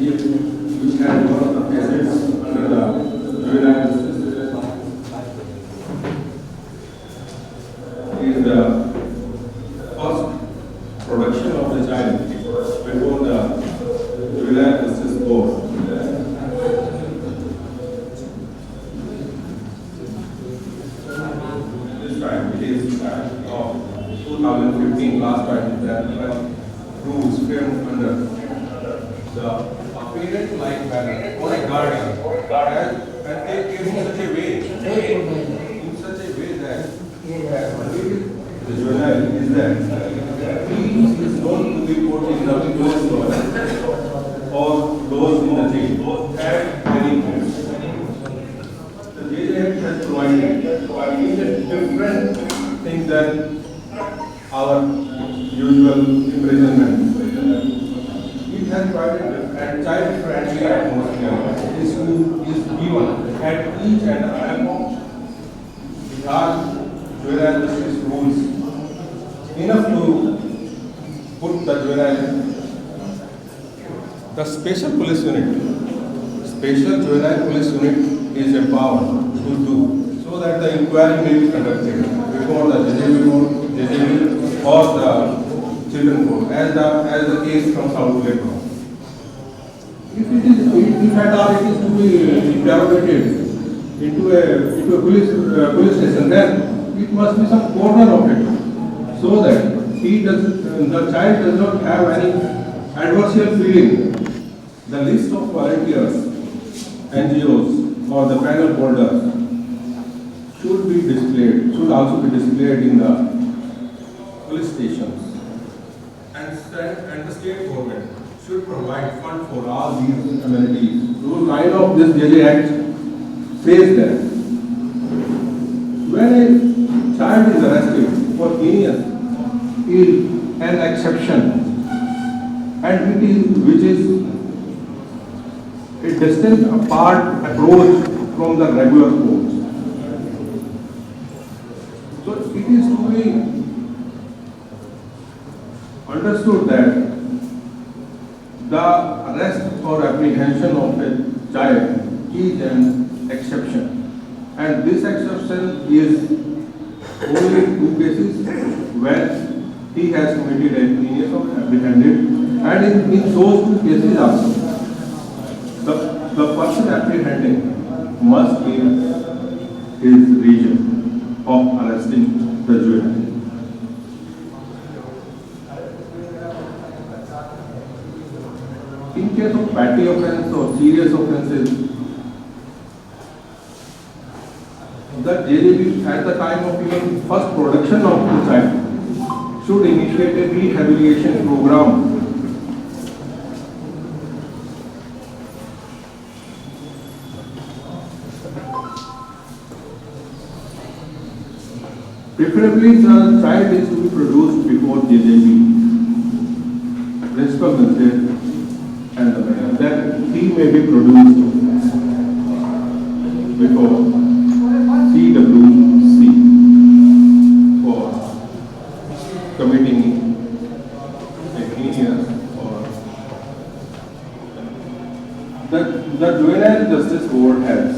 which had one of the assets under the juvenile justice is the first production of the child before the juvenile justice board. This time it is of 2015 last time that rules framed under the parent-like manner or a guardian and take care in such a way that the juvenile is that he is known to be put in the closed door or those in the jail at any point. The JJ Act has provided different things than our usual imprisonment. It has provided a child-friendly atmosphere is given at each and every point. Because juvenile justice rules enough to put the juvenile, the special police unit, special juvenile police unit is empowered to do so that the inquiry may be conducted before the JJB or the children court as the case comes out later on. If at all it is to be interrogated into a police station, then it must be some corner of it, so that the child does not have any adversarial feeling. The list of volunteers, NGOs or the panel holders should also be displayed in the police stations, and the state government should provide fund for all these amenities. Rule 9 of this JJ Act says that when a child is arrested for heinous is an exception, and which is a distinct apart approach from the regular courts. So it is to be understood that the arrest or apprehension of a child is an exception, and this exception is only in 2 cases when he has committed a heinous or apprehended, and in those 2 cases also the person apprehending must be his region of arresting the juvenile. In case of petty offence or serious offences, the JJB at the time of even first production of the child should initiate a rehabilitation program preferably the child is to be produced before JJB, principal magistrate and the mayor. Then he may be produced before CWC for committing a heinous or the Juvenile Justice Board has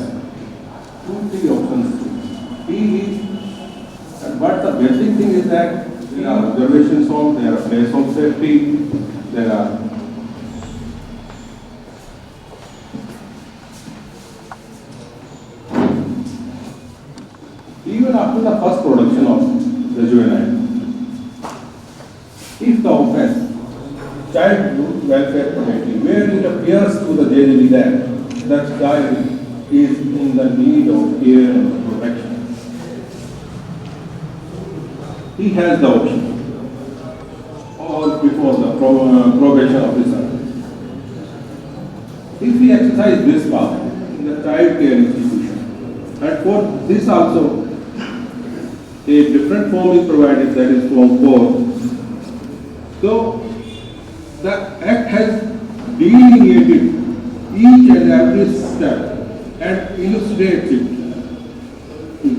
2-3 options. But the basic thing is that there are observation zones, there are place of safety, there are even after the first production of the juvenile, if the offense, child welfare committee, where it appears to the JJB that child is in the need of care and protection, he has the option, or before the probation officer. If he exercises this power in the child care institution, and for this also a different form is provided, that is Form 4. So the Act has delineated each and every step and illustrates it,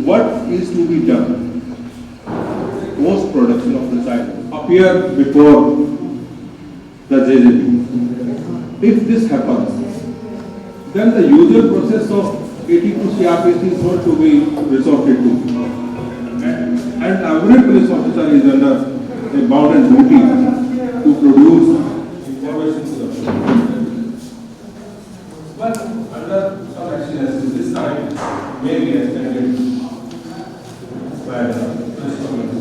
what is to be done post production of the child, appear before the JJP. If this happens, then the usual process of 82 CRPC is not to be resorted to. And every police officer is under a bounden duty to produce information to the police. But under some actions, this time may be extended by the police commander.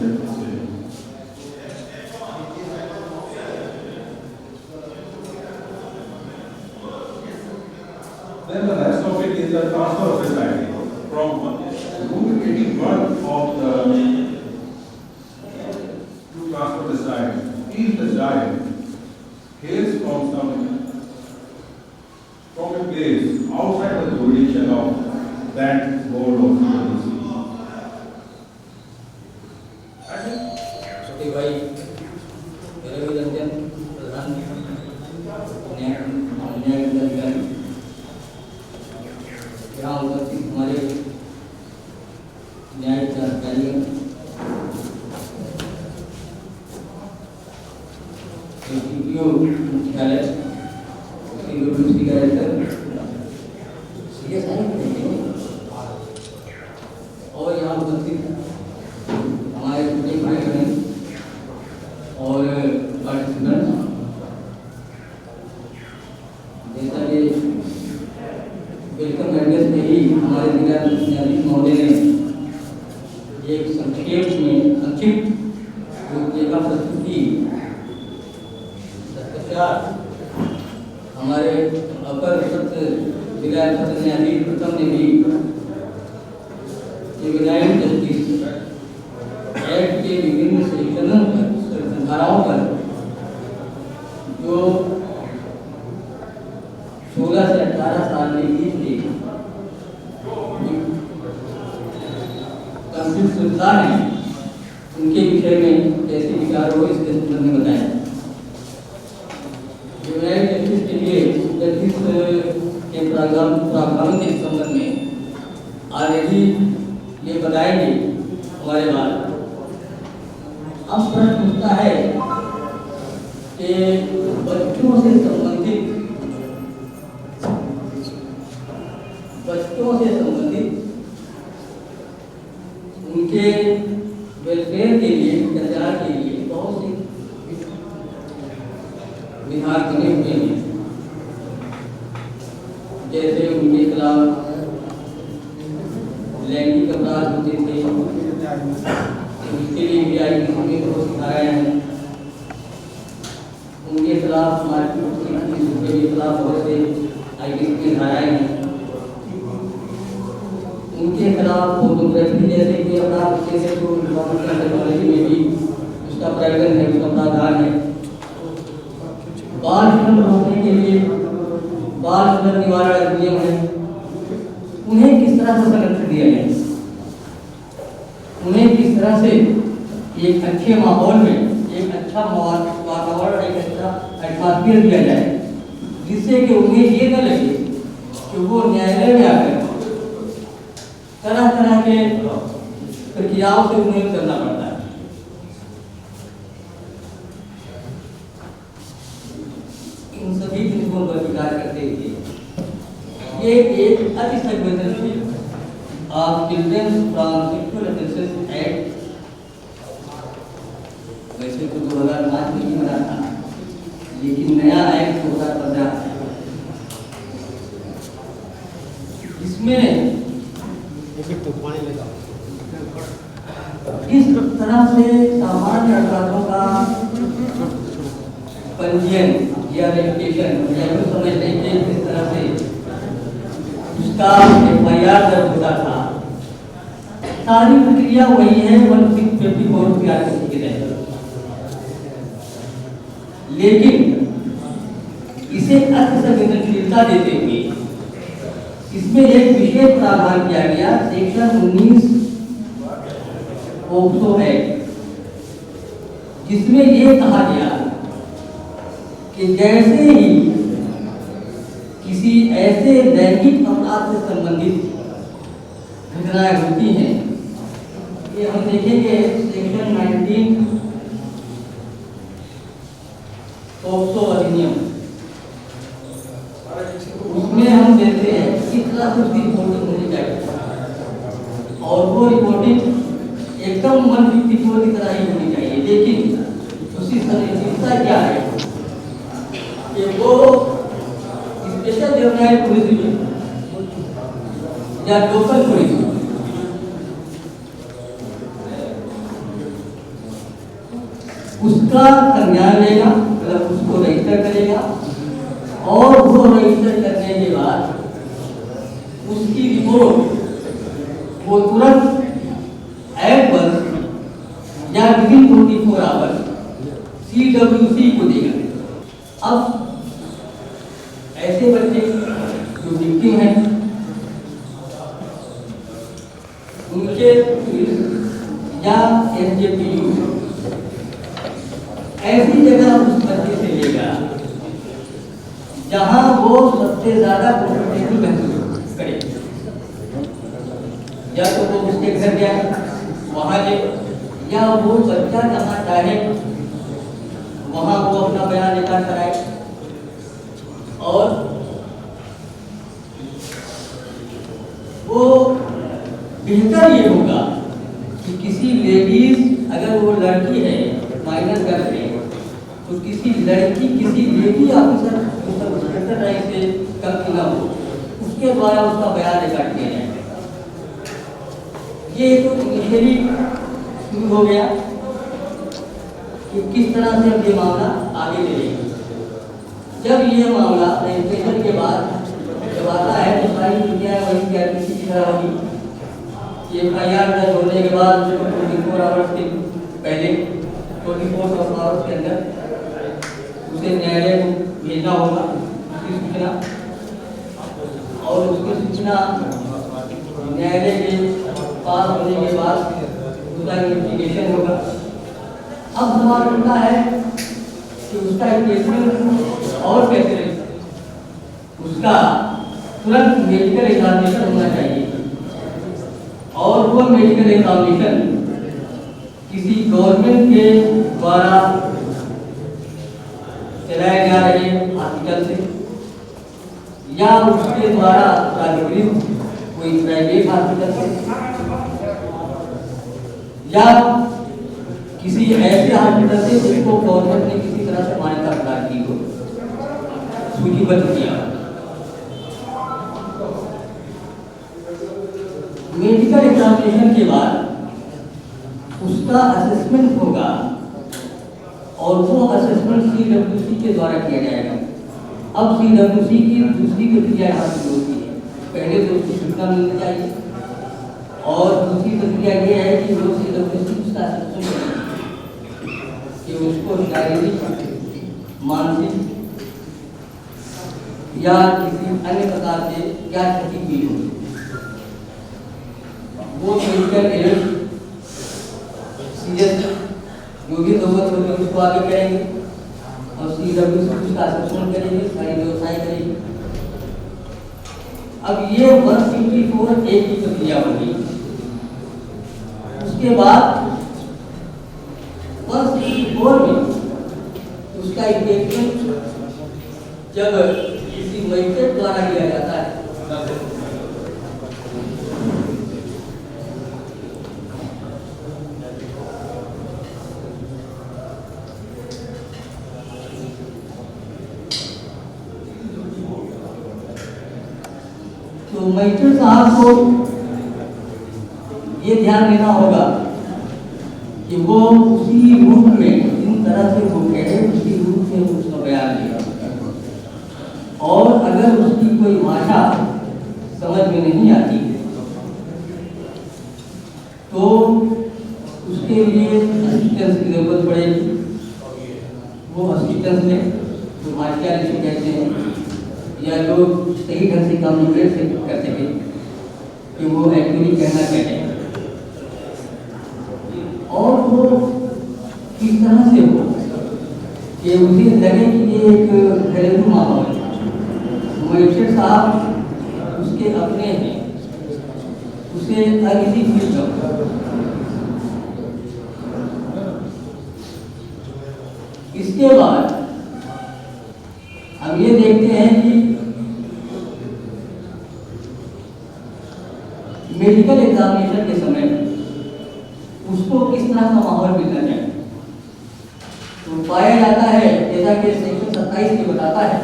Then the next topic is the transfer of society from Rule 81 of the transfer the child. If the child hails from a place outside the jurisdiction of that board of CPC. छोटे भाई मेरे अभिनंदन प्रधान न्याय अधिकारी यहाँ उपस्थित हमारे न्याय अधिकारी मुख्यालय और यहाँ उपस्थित हमारे छोटे भाई बहन और पार्टिसिपेंट, जैसा कि वेलकम एड्रेस में ही हमारे जिला न्यायाधीश महोदय ने एक संक्षिप्त रूपरेखा प्रस्तुत की। तत्पश्चात हमारे अपर सत्र जिला सत्र न्यायाधीश प्रथम ने भी जुवेनाइल जस्टिस एक्ट के विभिन्न सेक्शनों पर धाराओं पर जो 16 से 18 साल के बीच के कंप्यूटर सुविधा है उनके विषय में कैसे विचार हो इसके संबंध में बताया। जुवेनाइल जस्टिस के लिए जस्टिस के प्रावधानों के संबंध में ऑलरेडी ये बताएंगे हमारे बाद। अब प्रश्न उठता है कि बच्चों से संबंधित उनके वेलफेयर के लिए, कल्याण के लिए बहुत से विधान बने हुए हैं। जैसे उनके खिलाफ लैंगिक अपराध होते थे, उसके लिए भी आईपीसी में बहुत सिखाया है। उनके खिलाफ मारपीट के खिलाफ बहुत से आईपीसी में धाराएं हैं। उनके खिलाफ फोटोग्राफी जैसे कि अपराध जैसे तो इंफॉर्मेशन टेक्नोलॉजी में भी उसका प्रावधान है, उसका प्रावधान है। बाल श्रम रोकने के लिए बाल श्रम निवारण अधिनियम है। उन्हें किस तरह से संरक्षण दिया जाए, उन्हें किस तरह से एक अच्छे माहौल में एक अच्छा वातावरण, एक अच्छा एटमॉस्फेयर दिया जाए, जिससे कि उन्हें ये न लगे कि वो न्यायालय में आकर तरह तरह के प्रक्रियाओं से उन्हें करना पड़ता है। इन सभी बिंदुओं पर विचार करते हुए ये एक अति संवेदनशील children's from sexual offences act, वैसे तो 2005 में ही बना था, लेकिन नया एक्ट 2015 है। इसमें किस तरह से सामान्य अपराधों का पंजीयन या रजिस्ट्रेशन या तो समझ लें कि किस तरह से उसका FIR दर्ज होता था, सारी प्रक्रिया वही है 1654 के आर्टिकल के तहत। लेकिन इसे अति संवेदनशीलता देते हुए इसमें एक विशेष प्रावधान किया गया, सेक्शन 19 पोक्सो एक्ट, जिसमें यह कहा गया कि जैसे ही किसी ऐसे लैंगिक अपराध से संबंधित घटनाएं होती हैं, ये हम देखेंगे सेक्शन 19 पोक्सो अधिनियम, उसमें हम देते हैं किस तरह से उसकी रिपोर्टिंग होनी चाहिए, और वो रिपोर्टिंग एकदम 154 की तरह ही होनी चाहिए। लेकिन उसकी संरचना क्या है कि वो स्पेशल जर्नल पुलिस या लोकल पुलिस उसका संज्ञान लेगा, मतलब उसको रजिस्टर करेगा, और वो रजिस्टर करने के बाद उसकी रिपोर्ट वो तुरंत एट वर्क या विदिन 24 आवर्स CWC को देगा। अब ऐसे बच्चे जो विक्टिम हैं उनके या SJPU ऐसी जगह उस बच्चे से लेगा जहां वो सबसे ज्यादा कंफर्टेबल महसूस करे, या तो वो उसके घर जाए वहां ले, या वो बच्चा जहां चाहे वहां वो अपना बयान लेकर कराए। और वो बेहतर ये होगा कि किसी लेडीज, अगर वो लड़की है माइनर गर्ल है, तो किसी लड़की किसी लेडी ऑफिसर से कम ना हो, उसके द्वारा उसका बयान रिकॉर्ड किया जाए। ये तो इनिशियली शुरू हो गया कि किस तरह से ये मामला आगे चलेगा। जब ये मामला रजिस्ट्रेशन के बाद जब आता है तो सारी दुनिया वही कहती की तरह होगी। FIR दर्ज होने के बाद 24 आवर्स के पहले 24 आवर्स के अंदर उसे न्यायालय को भेजना होगा उसकी सूचना, और उसकी सूचना न्यायालय के पास होने के बाद उसका इन्वेस्टिगेशन होगा। अब सवाल उठता है कि उसका इन्वेस्टिगेशन और कैसे, उसका तुरंत मेडिकल एग्जामिनेशन होना चाहिए, और वो मेडिकल एग्जामिनेशन किसी गवर्नमेंट के द्वारा चलाए जा रहे हॉस्पिटल से, या उसके द्वारा प्राधिकृत कोई प्राइवेट हॉस्पिटल से, या किसी ऐसे हॉस्पिटल से जिसको गवर्नमेंट ने किसी तरह से मान्यता प्रदान की हो, सूचीबद्ध किया। मेडिकल एग्जामिनेशन के बाद उसका असेसमेंट होगा, और वो असेसमेंट CWC के द्वारा किया जाएगा। अब CWC की दूसरी प्रक्रिया यहाँ शुरू होती है। पहले तो उसकी सूचना मिलनी चाहिए, और दूसरी प्रक्रिया ये है कि वो CWC उसका असेसमेंट करेगी कि उसको शारीरिक, मानसिक या किसी अन्य प्रकार से क्या क्षति हुई होगी। वो मेडिकल एविडेंस सीरियस जो भी जरूरत होगी उसको आगे करेंगे, और CWC उसका असेसमेंट करेंगे, सारी व्यवस्थाएं करेंगे। अब ये 154 एक की प्रक्रिया होगी। उसके बाद 154 में उसका इंगेजमेंट जब किसी मजिस्ट्रेट द्वारा किया जाता है, तो मजिस्ट्रेट साहब को ये ध्यान देना होगा कि वो उसी रूप में, जिन तरह से वो कहे उसी रूप में उसका बयान देगा, और अगर उसकी कोई भाषा समझ में नहीं आती तो उसके लिए असिस्टेंस की जरूरत पड़ेगी। वो असिस्टेंस में जो भाषा जिसे कहते हैं, या लोग सही ढंग से कम्युनिकेट कर सके कि वो एक्चुअली कहना क्या है, और वो किस तरह से हो कि उसे लगे कि ये एक घरेलू माहौल है। मजिस्ट्रेट साहब उसके अपने हैं, उसे अनइजी फील हो। इसके बाद हम ये देखते हैं कि मेडिकल एग्जामिनेशन के समय उसको किस तरह का माहौल मिलना चाहिए। तो पाया जाता है, जैसा कि सेक्शन 27 में बताता है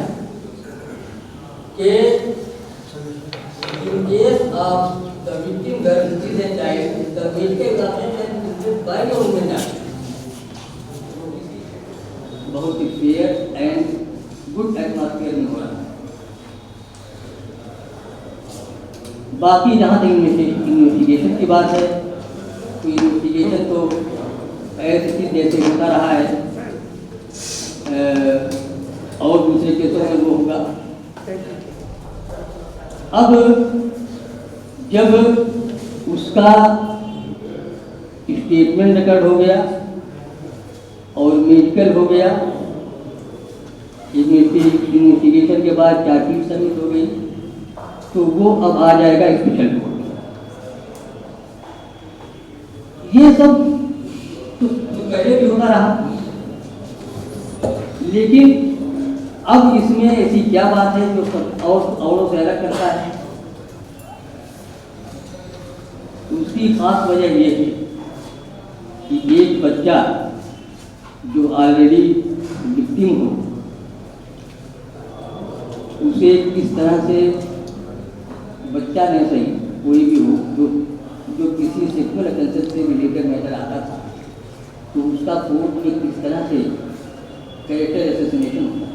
कि in case of the victim girl is a child, the medical examination is done by the woman. बहुत ही फेयर एंड गुड एटमॉस्फेयर में हो रहा है। बाकी जहाँ तक इन्वेस्टिगेशन की बात है, तो इन्वेस्टिगेशन तो ऐसे जैसे होता रहा है और दूसरे केसों में वो होगा। अब जब उसका स्टेटमेंट रिकॉर्ड हो गया और मेडिकल हो गया, इन्वेस्टिगेशन के बाद चार्जशीट सबमिट हो गई, तो वो अब आ जाएगा स्पेशल कोर्ट। ये सब तो पहले भी होता रहा, लेकिन अब इसमें ऐसी क्या बात है जो औरों से अलग करता है? उसकी खास वजह ये है कि एक बच्चा जो ऑलरेडी विक्टिम हो, उसे किस तरह से, बच्चा नहीं सही कोई भी हो जो किसी सेक्सुअल अफेंसेस से रिलेटेड मैटर आता था, तो उसका कोर्ट में किस तरह से कैरेक्टर असैसिनेशन होता है,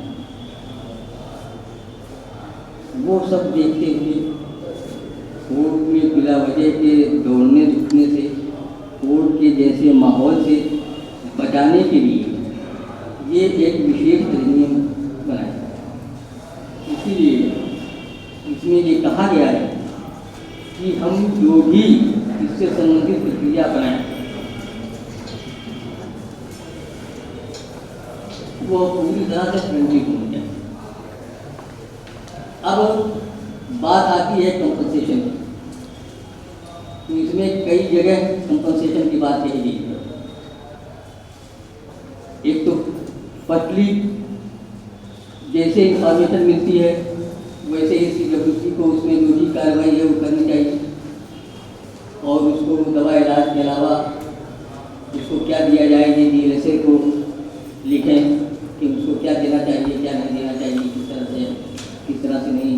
वो सब देखते हुए कोर्ट में बिला वजह के दौड़ने झुकने से, कोर्ट के जैसे माहौल से बचाने के लिए ये एक विशेष नियम बनाया है। इसीलिए इसमें ये कहा गया है कि हम जो भी इससे संबंधित प्रक्रिया बनाएं वो पूरी तरह से फ्रेंडली होनी चाहिए। अब बात आती है कंपनसेशन की, तो इसमें कई जगह कंपनसेशन की बात कही गई है। एक तो पतली जैसे इंफॉर्मेशन मिलती है वैसे ही CWC को उसमें जो भी कार्रवाई है वो करनी चाहिए, और उसको दवा इलाज के अलावा उसको क्या दिया जाए ये DLSA को लिखें कि उसको क्या देना चाहिए, क्या नहीं देना चाहिए, किस तरह से नहीं।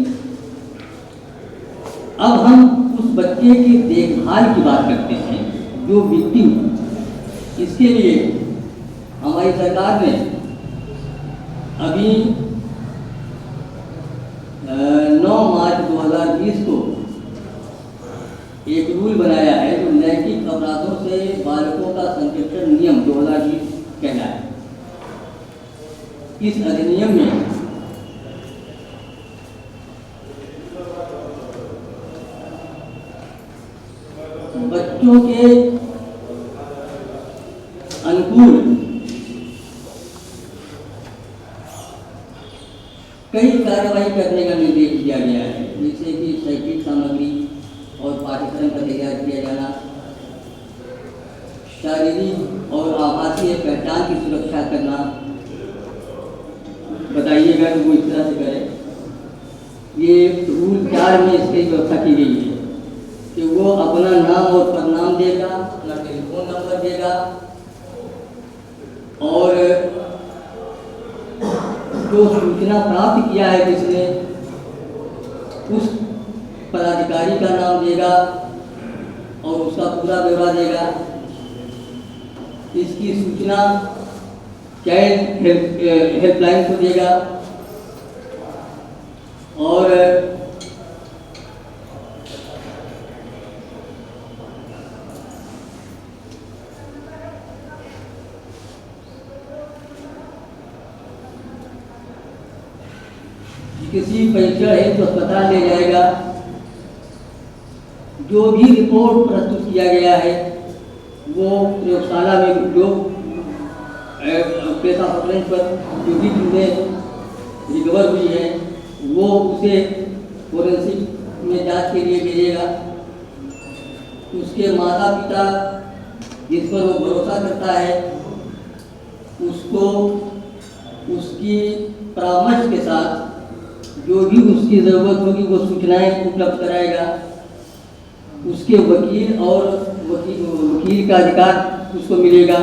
अब हम उस बच्चे की देखभाल की बात करते हैं जो विक्टिम है। इसके लिए हमारी सरकार ने अभी 9 मार्च 2020 को एक रूल बनाया है जो लैंगिक अपराधों से बालकों का संरक्षण नियम 2020 कहलाया है। इस अधिनियम में बच्चों के अनुकूल कई कार्रवाई करने का निर्देश दिया गया है, जैसे कि शैक्षिक सामग्री और पाठ्यक्रम का तैयार किया जाना, शारीरिक और आभासीय पहचान की सुरक्षा करना। बताइएगा कि वो इस तरह से करें। ये रूल 4 में इसकी व्यवस्था की गई है कि वो अपना नाम और पदनाम देगा, अपना टेलीफोन नंबर देगा, और जो सूचना प्राप्त किया है जिसने, उस पदाधिकारी का नाम देगा और उसका पूरा ब्यौरा देगा। इसकी सूचना चाइल्ड हेल्पलाइन को देगा, और किसी परीक्षण है तो अस्पताल ले जाएगा। जो भी रिपोर्ट प्रस्तुत किया गया है वो प्रयोगशाला में जो पेशा पकड़ने पर जो भी चीज़ें रिकवर हुई है वो उसे फोरेंसिक में जांच के लिए भेजेगा। उसके माता पिता जिस पर वो भरोसा करता है उसको उसकी परामर्श के साथ जो भी उसकी ज़रूरत होगी वो सूचनाएं उपलब्ध कराएगा। उसके वकील और वकील का अधिकार उसको मिलेगा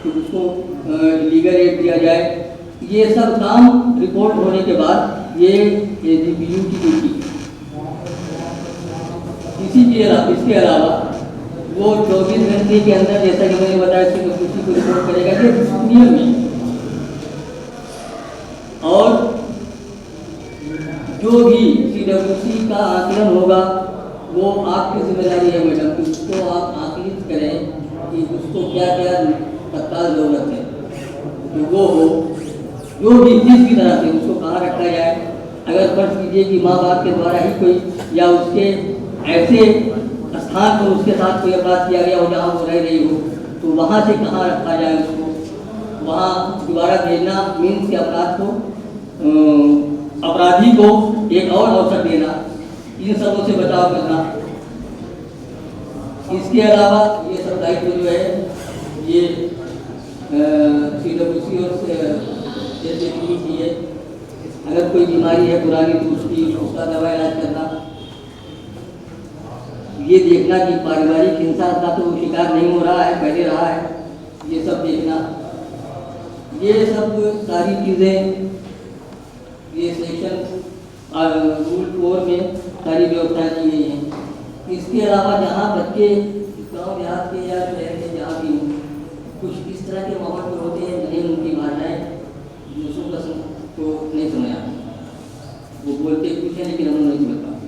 कि उसको लीगल एड दिया जाए। ये सब काम रिपोर्ट होने के बाद ये AGPU की ड्यूटी। इसके अलावा वो 24 घंटे के अंदर, जैसा कि मैंने बताया, CWC को रिपोर्ट करेगा कि नियम में। और जो भी CWC का आकलन होगा वो आपकी जिम्मेदारी है मैडम कि उसको आप आकलित करें कि उसको क्या क्या तत्काल जरूरत है, तो वो हो जो भी जिस भी तरह से उसको कहाँ रखा जाए। अगर फर्ज कीजिए कि माँ बाप के द्वारा ही कोई या उसके ऐसे स्थान पर उसके साथ कोई अपराध किया गया हो जहाँ वो रह रही हो, तो वहाँ से कहाँ रखा जाए उसको, वहाँ दोबारा भेजना मीन्स के अपराध को अपराधी को एक और अवसर देना, इन सबों से बचाव करना। इसके अलावा ये सब दायित्व जो है ये CWC और SAPD की है। अगर कोई बीमारी है पुरानी तो उसका दवा इलाज करना, ये देखना कि पारिवारिक हिंसा का तो शिकार नहीं हो रहा है, पहले रहा है, ये सब देखना। ये सब सारी चीज़ें ये सेक्शन रूल 4 में सारी व्यवस्थाएं की गई हैं। इसके अलावा जहाँ बच्चे गाँव देहात के या शहर के जहाँ भी कुछ इस तरह के माहौल में होते हैं जिन्हें उनकी भाषाएँ दूसरों का को नहीं सुना, वो बोलते कुछ है लेकिन हम नहीं समझ पाते,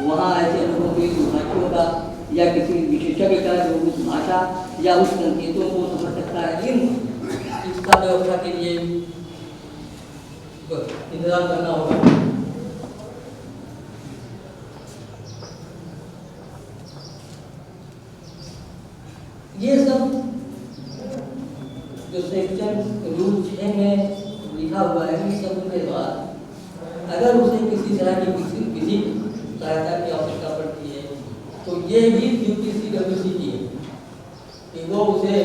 वहाँ ऐसे लोगों के भाषियों का या किसी विशेषज्ञ का जो उस भाषा या उस संकेतों को समझ सकता है, लेकिन इसका व्यवस्था के लिए इंतजाम करना होगा। ये सब जो सेक्शन रूल 6 में लिखा हुआ है, इस सब के बाद अगर उसे किसी तरह की विधिक सहायता की आवश्यकता पड़ती है तो ये भी ड्यूटी CWC की है कि वो उसे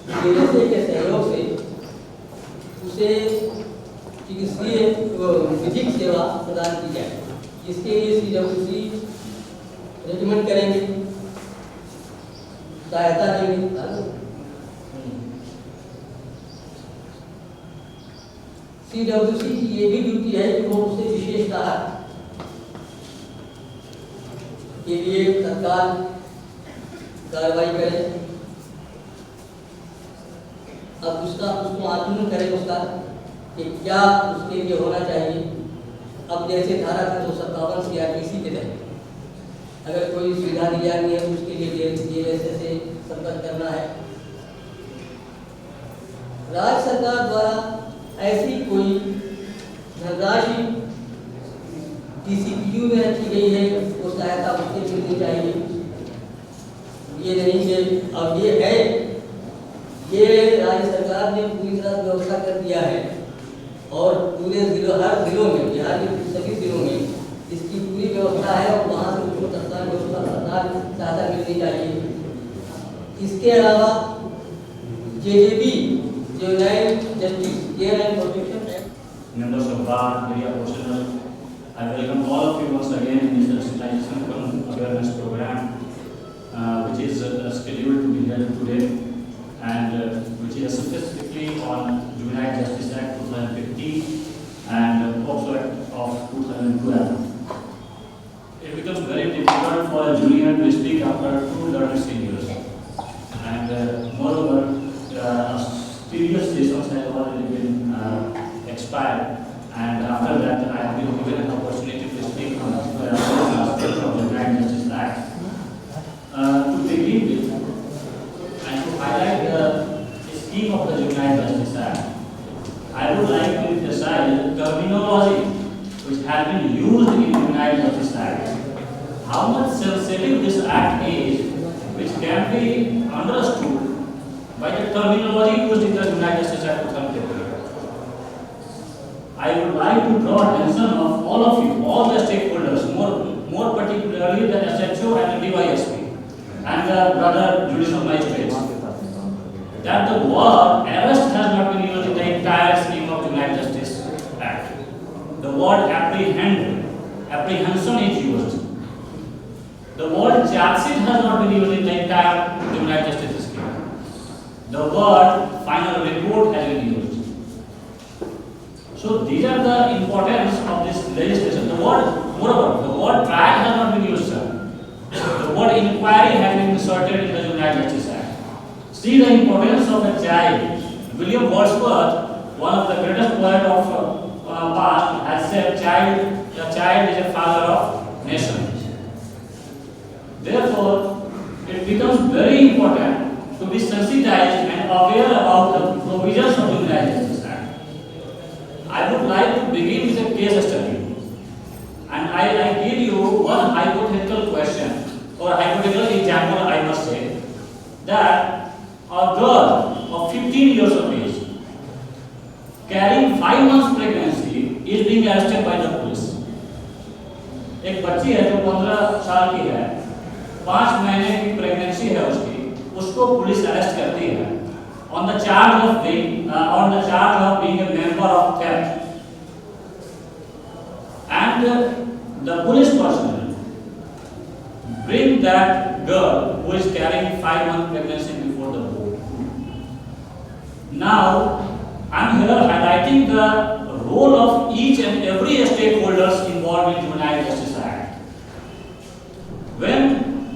DSA के सहयोग से उसे चिकित्सीय विधिक सेवा प्रदान की जाए, जिसके लिए CWC रेकमेंड करेंगे, सहायता देंगे। CWC की ये भी ड्यूटी है कि वो उसे विशेषतः के लिए तत्काल कार्रवाई करे। अब उसको आकलन करें उसका कि क्या उसके लिए होना चाहिए। अब जैसे धारा 357 CRPC के तहत अगर कोई सुविधा दी जा रही है उसके लिए DSA से संपर्क करना है। राज्य सरकार द्वारा ऐसी कोई धनराशि DCPU में रखी गई है वो सहायता उसके मिलनी चाहिए। ये नहीं कि अब ये है, ये राज्य सरकार ने पूरी तरह व्यवस्था कर दिया है और पूरे जिलों, हर जिलों में, बिहार के सभी जिलों में इसकी पूरी व्यवस्था है और वहाँ से उसको तत्काल सहायता मिलनी चाहिए। इसके अलावा JJB Juvenile Justice Care and Protection Act. Members of bar, media professionals, I welcome all of you once again in this sensitization awareness program, which is scheduled to be held today, and which is specifically on Juvenile Justice Act 2015 and POCSO Act of 2012. It becomes very difficult for a junior to speak after 2 learned seniors, and moreover, previous sessions have already been expired, and after that I have been given an opportunity to speak on the aspect of the Juvenile Justice Act. To begin with, and to highlight the scheme of the Juvenile Justice Act, I would like to emphasize the terminology which has been used in the Juvenile Justice Act. How much sensitive this act is, which can be understood by the terminology used in the Juvenile Justice Act 2015. I would like to draw attention of all of you, all the stakeholders, more particularly the SHO and the DYSP and the brother judicial magistrates, that the word arrest has not been used in the entire scheme of Juvenile Justice Act. word apprehension is used. The word charge sheet has not been used in the entire juvenile justice scheme. The word final report has been used. So these are the importance of this legislation. Moreover, the word trial has not been used, sir. The word inquiry has been inserted in the Juvenile Justice Act. See the importance of a child. William Wordsworth, one of the greatest poets of past, has said, "A child is a father of nations." Therefore, it becomes very important to be sensitized and aware about the provisions of Juvenile Justice Act. I would like to begin with a case study, and I give you one hypothetical question or hypothetical example. I must say that a girl of 15 years of age carrying 5 months pregnancy is being arrested by the police. एक बच्ची है जो 15 साल की है, 5 महीने की pregnancy है उसको पुलिस अरेस्ट करती है on the charge of being a member of theft, and the police personnel bring that girl who is carrying 5 month pregnancy before the court. Now I am here highlighting the role of each and every stakeholders involved in Juvenile Justice Act. When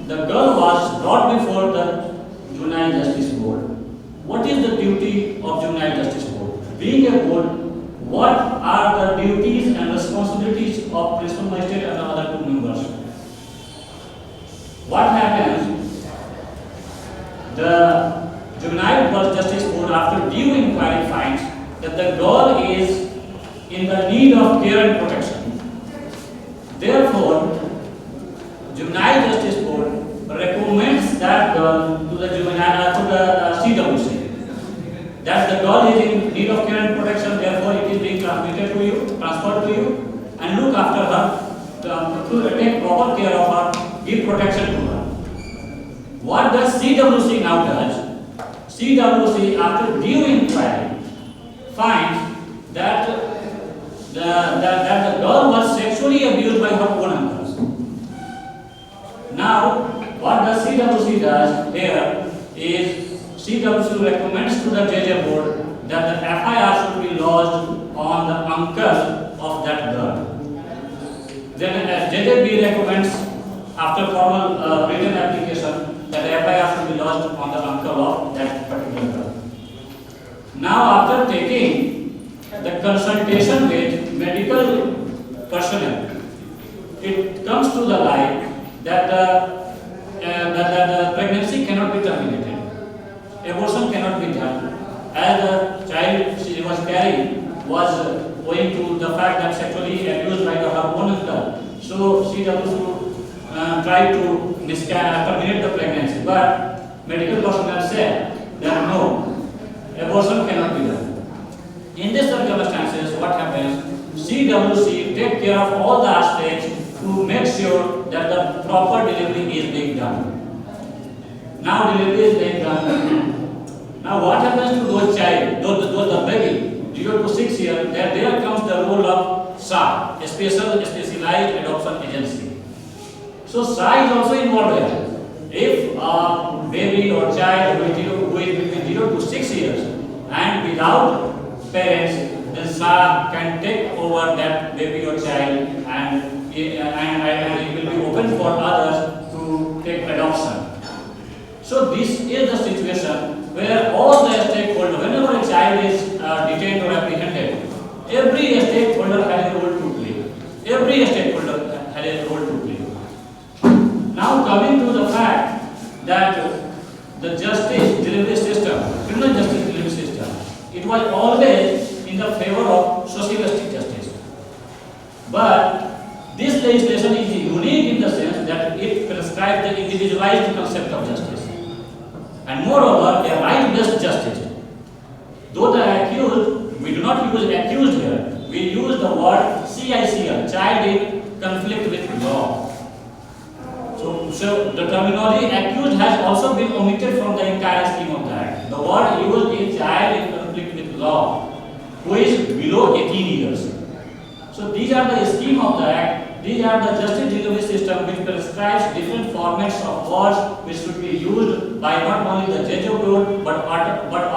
the girl was brought before the Juvenile Justice Board, what is the duty of Juvenile Justice Board? Being a board, what are the duties and responsibilities of principal magistrate and the other 2 members? What happens? The Juvenile Justice Board, after due inquiry, finds that the girl is in the need of care and protection. Therefore, Juvenile Justice Board recommends that girl to the CWC. That the girl is in need of care and protection, therefore it is being transferred to you, and look after her, to take proper care of her, give protection to her. What does CWC now does? CWC, after due inquiry, finds that the girl was sexually abused by her own uncles. Now, what the CWC does here is CWC recommends to the JJ board that the FIR should be lodged on the uncle of that girl. Then JJB recommends, after formal written application, that the FIR should be lodged on the uncle of that particular girl. Now, after taking the consultation with medical personnel, it comes to the light that the pregnancy cannot be terminated. Abortion cannot be done, as the child she was carrying was owing to the fact that sexually abused by her own uncle. So she also tried to terminate the pregnancy, but medical personnel said that no, abortion cannot be done. In these circumstances, what happens? CWC take care of all the aspects to make sure that the proper delivery is being done. Now delivery is being done. Now what happens to those child, the baby, 0 to 6 years, there comes the role of SA, a specialized adoption agency. So SA is also involved here. If a baby or child who is between 0 to 6 years and without parents, then SA can take over that baby or child and it will be open for others to take adoption. So this is the situation where all the stakeholders, whenever a child is detained or apprehended, every stakeholder has a role to play. Every stakeholder has a role to play. Now coming to the fact that the justice delivery system, criminal justice delivery system, it was always in the favor of socialistic justice. But this legislation is unique in the sense that it prescribes the individualized concept of justice. And moreover, a right-based justice. Though the accused, we do not use accused here, we use the word CICL, child in conflict with law. So the terminology accused has also been omitted from the entire scheme of the Act. The word used is child in conflict with law, who is below 18 years. So these are the scheme of the act. These are the justice delivery system which prescribes different formats of laws which should be used by not only the judge of court but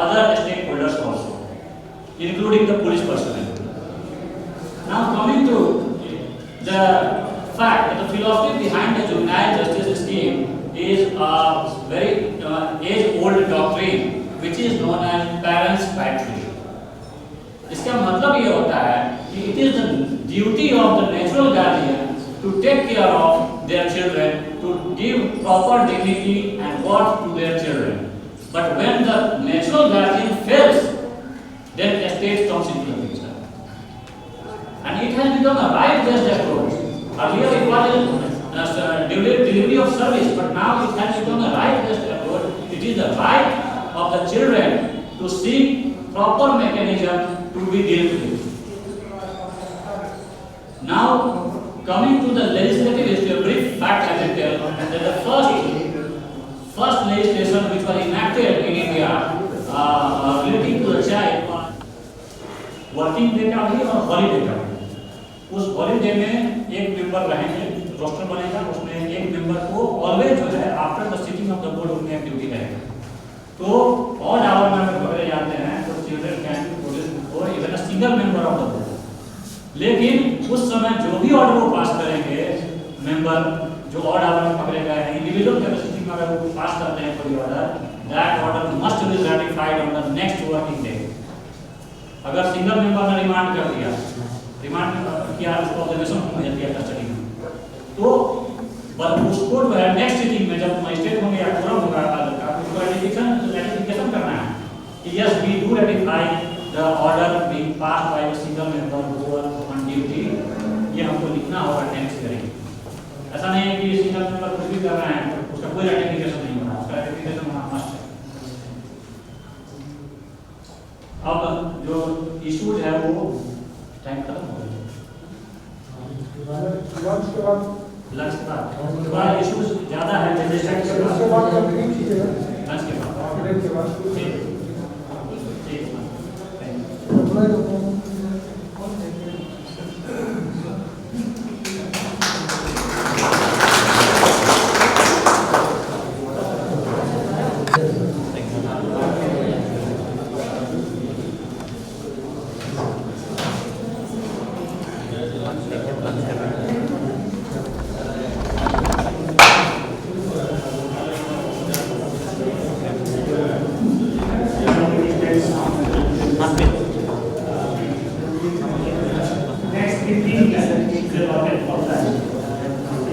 other stakeholders also, including the police personnel. Now coming to the fact that the philosophy behind the juvenile justice scheme is a very age-old doctrine which is known as parents' patronage. इसका मतलब ये होता है कि it is the duty of the natural guardian to take care of their children, to give proper dignity and worth to their children. But when the natural guardian fails, then estate comes into the picture. And it has become a right-based approach. Earlier it was a delivery of service, but now it has become a right-based approach. It is the right of the children to seek proper mechanism to be dealt with. Now, coming to the legislative history, a brief fact I will tell, and that the first legislation which was enacted in India relating to the child, working day का भी और holiday का भी. उस holiday में एक member रहेंगे, roster बनेगा, उसमें एक मेंबर को ऑलवेज जो है after the sitting of the board उनमें एक ड्यूटी रहेगा. तो ऑल आवर में पकड़े जाते हैं तो चिल्ड्रन कैन बी पुलिस और even a single member of the board. लेकिन उस समय जो भी ऑर्डर वो पास करेंगे मेंबर जो ऑड आवर में पकड़े गए हैं इंडिविजुअल कैपेसिटी में अगर वो पास करते हैं कोई order, that order must be ratified on the next working day. अगर सिंगल मेंबर ने रिमांड कर दिया, रिमांड किया, उसको ऑब्जर्वेशन हो जाती है कस्टडी में, तो उसको जो है नेक्स्ट सिटिंग में जब मजिस्ट्रेट होंगे या कोरम होगा का उसको रैटिफिकेशन करना है कि yes we do ratify the order being passed by a single member who on duty. ये हमको लिखना होगा नेक्स्ट करेंगे. ऐसा नहीं है कि सिंगल मेंबर कुछ भी कर रहे हैं उसका कोई रैटिफिकेशन नहीं होना, उसका रैटिफिकेशन होना मस्ट है. अब जो इशूज है वो टाइम खत्म हो गया. लंच के बाद इशूज ज़्यादा है जैसे लंच के बाद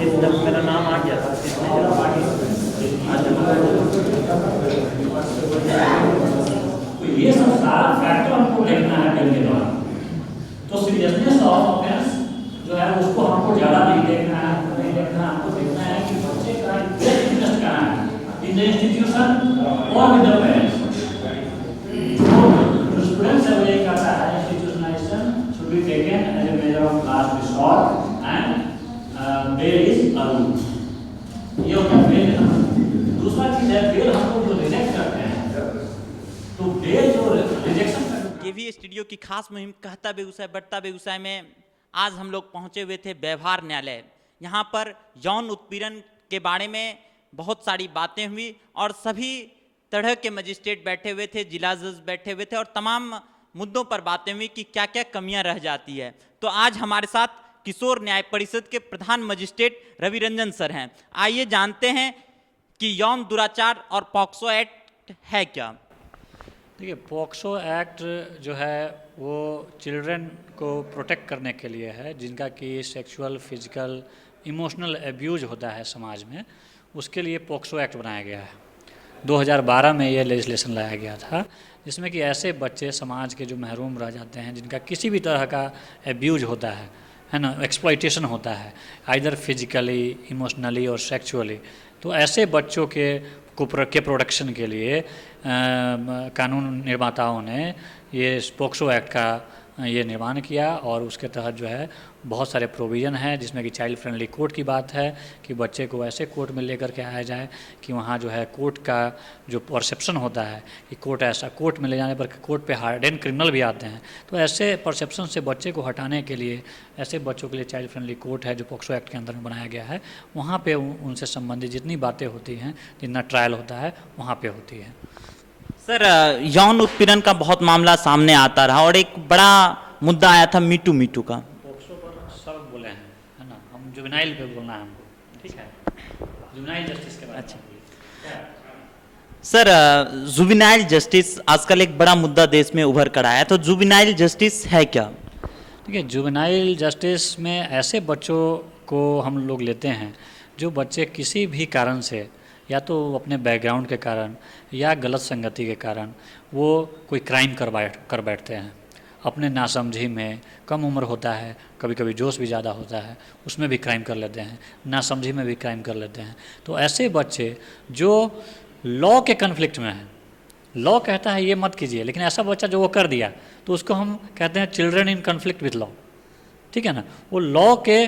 ठीक मेरा नाम आ गया था. तो ये सब सारा फैक्टर हमको देखना है बिल के दौरान. तो सीरियसनेस ऑफ ऑफेंस जो है उसको हमको ज़्यादा नहीं देखना है, हमको देखना है कि बच्चे का बेस्ट इंटरेस्ट कहाँ है, इन द इंस्टीट्यूशन और विद द पेरेंट्स. जो स्टूडेंट्स है वो ये कहता है institutionalization should be taken as a measure of last resort and bail is a rule. ये होता है बेल. दूसरा चीज है बेल हमको जो रिजेक्ट करते हैं, तो बेल जो रिजेक्शन केवी स्टूडियो की खास मुहिम कहता बेगूसराय बढ़ता बेगूसराय में आज हम लोग पहुंचे हुए थे व्यवहार न्यायालय. यहाँ पर यौन उत्पीड़न के बारे में बहुत सारी बातें हुई और सभी तरह के मजिस्ट्रेट बैठे हुए थे, जिला जज बैठे हुए थे और तमाम मुद्दों पर बातें हुई कि क्या क्या कमियां रह जाती है. तो आज हमारे साथ किशोर न्याय परिषद के प्रधान मजिस्ट्रेट रवि रंजन सर हैं. आइए जानते हैं कि यौन दुराचार और पॉक्सो एक्ट है क्या. देखिए, पॉक्सो एक्ट जो है वो चिल्ड्रन को प्रोटेक्ट करने के लिए है जिनका कि सेक्सुअल, फिजिकल, इमोशनल एब्यूज होता है समाज में. उसके लिए पॉक्सो एक्ट बनाया गया है. 2012 में ये लेजिस्लेशन लाया गया था जिसमें कि ऐसे बच्चे समाज के जो महरूम रह जाते हैं जिनका किसी भी तरह का एब्यूज होता है ना, एक्सप्लॉइटेशन होता है आइदर फिजिकली, इमोशनली और सेक्सुअली, तो ऐसे बच्चों के प्रोटेक्शन के लिए कानून निर्माताओं ने ये पॉक्सो एक्ट का ये निर्माण किया और उसके तहत जो है बहुत सारे प्रोविज़न हैं, जिसमें कि चाइल्ड फ्रेंडली कोर्ट की बात है कि बच्चे को ऐसे कोर्ट में लेकर के आया जाए कि वहाँ जो है कोर्ट का जो परसेप्शन होता है कि कोर्ट ऐसा, कोर्ट में ले जाने पर कोर्ट पे हार्डन क्रिमिनल भी आते हैं, तो ऐसे परसेप्शन से बच्चे को हटाने के लिए ऐसे बच्चों के लिए चाइल्ड फ्रेंडली कोर्ट है जो पॉक्सो एक्ट के अंदर में बनाया गया है। वहाँ पर उनसे संबंधित जितनी बातें होती हैं, जितना ट्रायल होता है वहाँ पर होती है। सर, यौन उत्पीड़न का बहुत मामला सामने आता रहा और एक बड़ा मुद्दा आया था मीटू का। पॉक्सो पर सब बोले हैं, है ना, हम जुवेनाइल पे बोलना है हमको, ठीक है, जुवेनाइल जस्टिस के बारे में। अच्छा सर, जुवेनाइल जस्टिस आजकल एक बड़ा मुद्दा देश में उभर कर आया है, तो जुवेनाइल जस्टिस है क्या? देखिए, जुवेनाइल जस्टिस में ऐसे बच्चों को हम लोग लेते हैं जो बच्चे किसी भी कारण से, या तो अपने बैकग्राउंड के कारण या गलत संगति के कारण वो कोई क्राइम कर बैठते हैं अपने नासमझी में। कम उम्र होता है, कभी कभी जोश भी ज़्यादा होता है, उसमें भी क्राइम कर लेते हैं, नासमझी में भी क्राइम कर लेते हैं। तो ऐसे बच्चे जो लॉ के कन्फ्लिक्ट में हैं, लॉ कहता है ये मत कीजिए, लेकिन ऐसा बच्चा जो वो कर दिया तो उसको हम कहते हैं children in conflict with law, ठीक है ना। वो लॉ के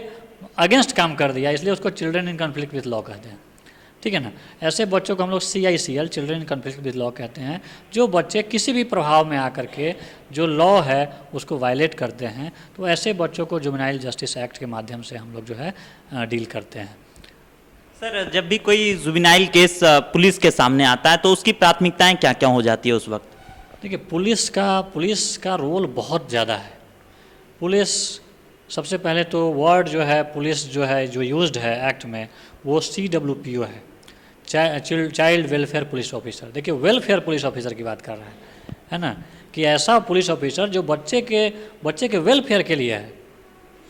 अगेंस्ट काम कर दिया, इसलिए उसको children in conflict with law कहते हैं, ठीक है ना। ऐसे बच्चों को हम लोग CICL, children in conflict with law कहते हैं। जो बच्चे किसी भी प्रभाव में आकर के जो लॉ है उसको वायलेट करते हैं, तो ऐसे बच्चों को जुवेनाइल जस्टिस एक्ट के माध्यम से हम लोग जो है डील करते हैं। सर, जब भी कोई जुवेनाइल केस पुलिस के सामने आता है तो उसकी प्राथमिकताएं क्या क्या हो जाती है उस वक्त? देखिए, पुलिस का रोल बहुत ज़्यादा है। पुलिस सबसे पहले तो वर्ड जो है पुलिस जो यूज्ड है एक्ट में वो CWPO है, चाइल्ड वेलफेयर पुलिस ऑफिसर। देखिए, वेलफेयर पुलिस ऑफिसर की बात कर रहा है ना, कि ऐसा पुलिस ऑफिसर जो बच्चे के वेलफेयर के लिए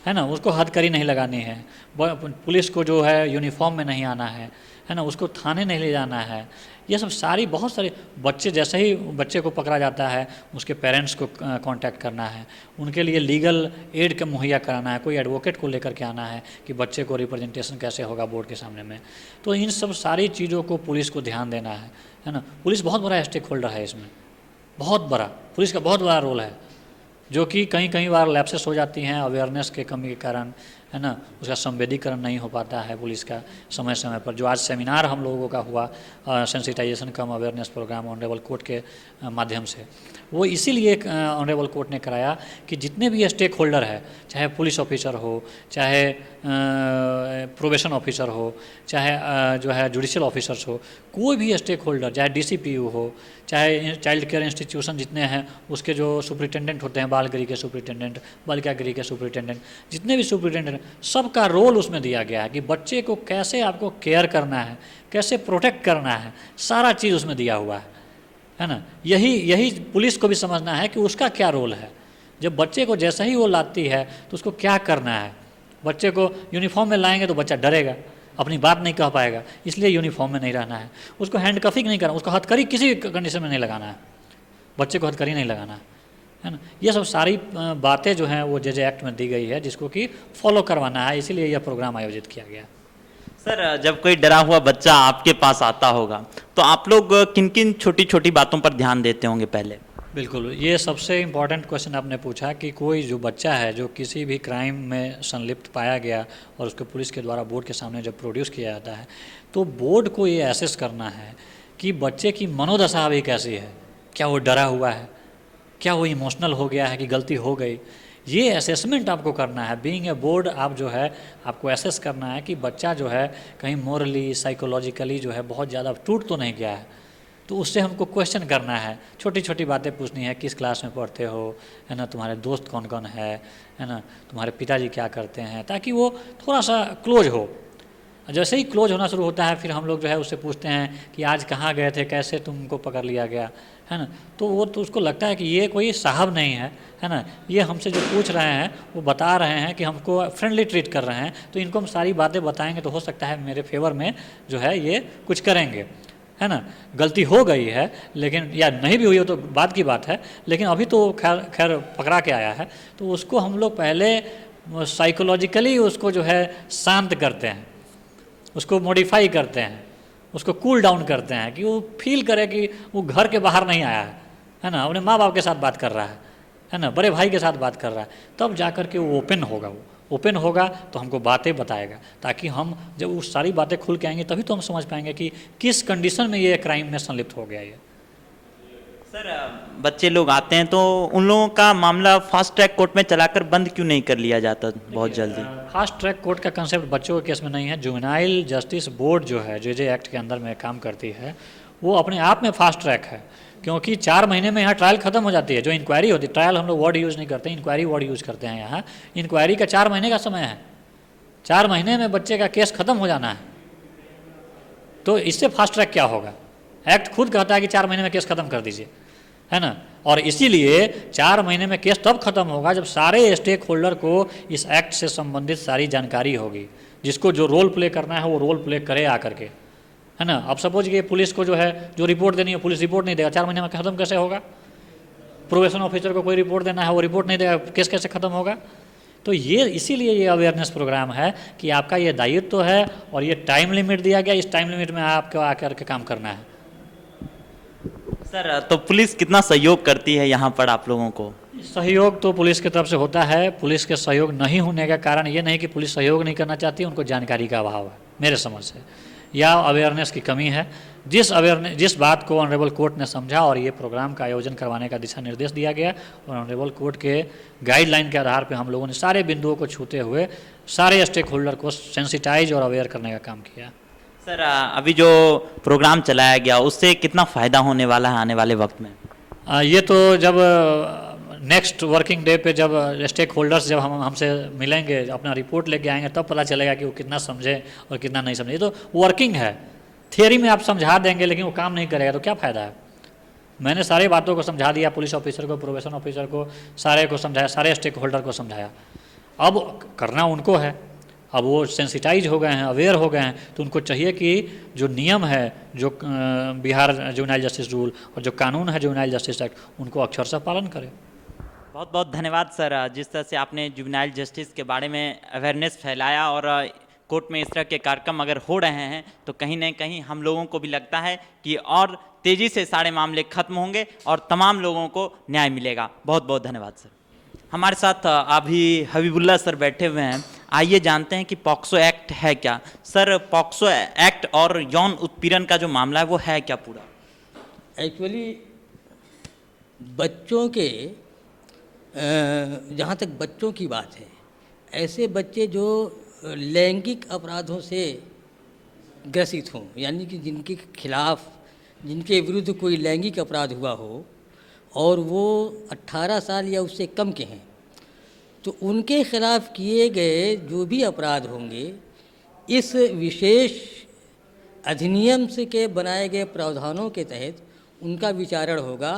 है ना। उसको हथकड़ी नहीं लगानी है, पुलिस को जो है यूनिफॉर्म में नहीं आना है ना, उसको थाने नहीं ले जाना है। ये सब बहुत सारे बच्चे, जैसे ही बच्चे को पकड़ा जाता है उसके पेरेंट्स को कांटेक्ट करना है, उनके लिए लीगल एड का मुहैया कराना है, कोई एडवोकेट को लेकर के आना है कि बच्चे को रिप्रेजेंटेशन कैसे होगा बोर्ड के सामने में। तो इन सब सारी चीज़ों को पुलिस को ध्यान देना है ना। पुलिस बहुत बड़ा स्टेक होल्डर है इसमें, बहुत बड़ा, पुलिस का बहुत बड़ा रोल है, जो कि कई बार लैप्सेस हो जाती हैं अवेयरनेस के कमी के कारण, है ना। उसका संवेदीकरण नहीं हो पाता है पुलिस का समय समय पर। जो आज सेमिनार हम लोगों का हुआ सेंसिटाइजेशन कम अवेयरनेस प्रोग्राम ऑनरेबल कोर्ट के माध्यम से, वो इसीलिए ऑनरेबल कोर्ट ने कराया कि जितने भी स्टेक होल्डर है, चाहे पुलिस ऑफिसर हो, चाहे प्रोबेशन ऑफिसर हो, चाहे जो है जुडिशियल ऑफिसर्स हो, कोई भी स्टेक होल्डर, चाहे DCPU हो, चाहे चाइल्ड केयर इंस्टीट्यूशन जितने हैं उसके जो सुपरिटेंडेंट होते हैं, बाल गृह के सुपरिटेंडेंट, बालिका गृह के सुपरिटेंडेंट, जितने भी सुपरिटेंडेंट, सबका रोल उसमें दिया गया है कि बच्चे को कैसे आपको केयर करना है, कैसे प्रोटेक्ट करना है, सारा चीज़ उसमें दिया हुआ है ना। यही पुलिस को भी समझना है कि उसका क्या रोल है। जब बच्चे को जैसे ही वो लाती है तो उसको क्या करना है। बच्चे को यूनिफॉर्म में लाएंगे तो बच्चा डरेगा, अपनी बात नहीं कह पाएगा, इसलिए यूनिफॉर्म में नहीं रहना है। उसको हैंडकफिंग नहीं करना, उसको हथकड़ी किसी कंडीशन में नहीं लगाना है, बच्चे को हथकड़ी नहीं लगाना है ना। ये सब सारी बातें जो हैं वो JJ एक्ट में दी गई है, जिसको कि फॉलो करवाना है, इसीलिए यह प्रोग्राम आयोजित किया गया। सर, जब कोई डरा हुआ बच्चा आपके पास आता होगा तो आप लोग किन किन छोटी छोटी बातों पर ध्यान देते होंगे पहले? बिल्कुल, ये सबसे इम्पॉर्टेंट क्वेश्चन आपने पूछा कि कोई जो बच्चा है जो किसी भी क्राइम में संलिप्त पाया गया और उसको पुलिस के द्वारा बोर्ड के सामने जब प्रोड्यूस किया जाता है, तो बोर्ड को ये एसेस करना है कि बच्चे की मनोदशा अभी कैसी है, क्या वो डरा हुआ है, क्या वो इमोशनल हो गया है कि गलती हो गई। ये असेसमेंट आपको करना है। बीइंग ए बोर्ड आप जो है आपको एसेस करना है कि बच्चा जो है कहीं मोरली साइकोलॉजिकली जो है बहुत ज़्यादा टूट तो नहीं गया है। तो उससे हमको क्वेश्चन करना है, छोटी छोटी बातें पूछनी है, किस क्लास में पढ़ते हो, है ना, तुम्हारे दोस्त कौन कौन है ना, तुम्हारे पिताजी क्या करते हैं, ताकि वो थोड़ा सा क्लोज हो। जैसे ही क्लोज होना शुरू होता है फिर हम लोग जो है उससे पूछते हैं कि आज कहाँ गए थे, कैसे तुमको पकड़ लिया गया, है ना। तो वो तो उसको लगता है कि ये कोई साहब नहीं है ना, ये हमसे जो पूछ रहे हैं वो बता रहे हैं कि हमको फ्रेंडली ट्रीट कर रहे हैं, तो इनको हम सारी बातें बताएंगे तो हो सकता है मेरे फेवर में जो है ये कुछ करेंगे, है ना। गलती हो गई है लेकिन, या नहीं भी हुई हो तो बात की बात है, लेकिन अभी तो खैर पकड़ा के आया है, तो उसको हम लोग पहले साइकोलॉजिकली उसको जो है शांत करते हैं, उसको मॉडिफाई करते हैं, उसको कूल डाउन करते हैं कि वो फील करे कि वो घर के बाहर नहीं आया है ना, अपने माँ बाप के साथ बात कर रहा है ना, बड़े भाई के साथ बात कर रहा है, तब जा कर के वो ओपन होगा तो हमको बातें बताएगा, ताकि हम जब वो सारी बातें खुल के आएंगे तभी तो हम समझ पाएंगे कि किस कंडीशन में ये क्राइम में संलिप्त हो गया ये। सर बच्चे लोग आते हैं तो उन लोगों का मामला फास्ट ट्रैक कोर्ट में चलाकर बंद क्यों नहीं कर लिया जाता बहुत जल्दी? फास्ट ट्रैक कोर्ट का कंसेप्ट बच्चों के केस में नहीं है। जुवेनाइल जस्टिस बोर्ड जो है जे एक्ट के अंदर में काम करती है, वो अपने आप में फास्ट ट्रैक है, क्योंकि 4 महीने में यहाँ ट्रायल खत्म हो जाती है। जो इंक्वायरी होती है, ट्रायल हम लोग वर्ड यूज़ नहीं करते, इंक्वायरी वर्ड यूज़ करते हैं यहाँ। इंक्वायरी का 4 महीने का समय है, 4 महीने में बच्चे का केस खत्म हो जाना है, तो इससे फास्ट ट्रैक क्या होगा? एक्ट खुद कहता है कि 4 महीने में केस खत्म कर दीजिए, है ना। और इसीलिए 4 महीने में केस तब खत्म होगा जब सारे स्टेक होल्डर को इस एक्ट से संबंधित सारी जानकारी होगी। जिसको जो रोल प्ले करना है वो रोल प्ले करे आकर के, है ना। अब सपोज कि पुलिस को जो है जो रिपोर्ट देनी है, पुलिस रिपोर्ट नहीं देगा, 4 महीने में खत्म कैसे होगा? प्रोबेशन ऑफिसर को कोई रिपोर्ट देना है, वो रिपोर्ट नहीं देगा, केस कैसे खत्म होगा? तो ये इसीलिए ये अवेयरनेस प्रोग्राम है कि आपका ये दायित्व तो है और ये टाइम लिमिट दिया गया, इस टाइम लिमिट में आपको आकर के काम करना है। सर तो पुलिस कितना सहयोग करती है यहाँ पर आप लोगों को? सहयोग तो पुलिस की तरफ से होता है। पुलिस के सहयोग नहीं होने का कारण ये नहीं कि पुलिस सहयोग नहीं करना चाहती, उनको जानकारी का अभाव है मेरे समझ से, या अवेयरनेस की कमी है। जिस बात को ऑनरेबल कोर्ट ने समझा और ये प्रोग्राम का आयोजन करवाने का दिशा निर्देश दिया गया, और ऑनरेबल कोर्ट के गाइडलाइन के आधार पर हम लोगों ने सारे बिंदुओं को छूते हुए सारे स्टेक होल्डर को सेंसिटाइज और अवेयर करने का काम किया। सर अभी जो प्रोग्राम चलाया गया उससे कितना फ़ायदा होने वाला है आने वाले वक्त में? ये तो जब नेक्स्ट वर्किंग डे पे जब स्टेक होल्डर्स जब हमसे मिलेंगे, अपना रिपोर्ट लेके आएंगे, तब पता चलेगा कि वो कितना समझे और कितना नहीं समझे। ये तो वर्किंग है, थियरी में आप समझा देंगे लेकिन वो काम नहीं करेगा तो क्या फ़ायदा है। मैंने सारी बातों को समझा दिया, पुलिस ऑफिसर को, प्रोबेशन ऑफिसर को, सारे को समझाया, सारे स्टेक होल्डर को समझाया। अब करना उनको है, अब वो सेंसिटाइज हो गए हैं, अवेयर हो गए हैं, तो उनको चाहिए कि जो नियम है, जो बिहार जुवेनाइल जस्टिस रूल और जो कानून है जुवेनाइल जस्टिस एक्ट, उनको अक्षरशः पालन करें। बहुत बहुत धन्यवाद सर, जिस तरह से आपने जुवेनाइल जस्टिस के बारे में अवेयरनेस फैलाया, और कोर्ट में इस तरह के कार्यक्रम अगर हो रहे हैं तो कहीं ना कहीं हम लोगों को भी लगता है कि और तेज़ी से सारे मामले खत्म होंगे और तमाम लोगों को न्याय मिलेगा। बहुत बहुत धन्यवाद सर। हमारे साथ अभी हबीबुल्ला सर बैठे हुए हैं। आइए जानते हैं कि पॉक्सो एक्ट है क्या। सर पॉक्सो एक्ट और यौन उत्पीड़न का जो मामला है वो है क्या पूरा? एक्चुअली बच्चों के जहाँ तक बच्चों की बात है, ऐसे बच्चे जो लैंगिक अपराधों से ग्रसित हों, यानी कि जिनके खिलाफ, जिनके विरुद्ध कोई लैंगिक अपराध हुआ हो और वो 18 साल या उससे कम के हैं, तो उनके खिलाफ किए गए जो भी अपराध होंगे, इस विशेष अधिनियम से के बनाए गए प्रावधानों के तहत उनका विचारण होगा।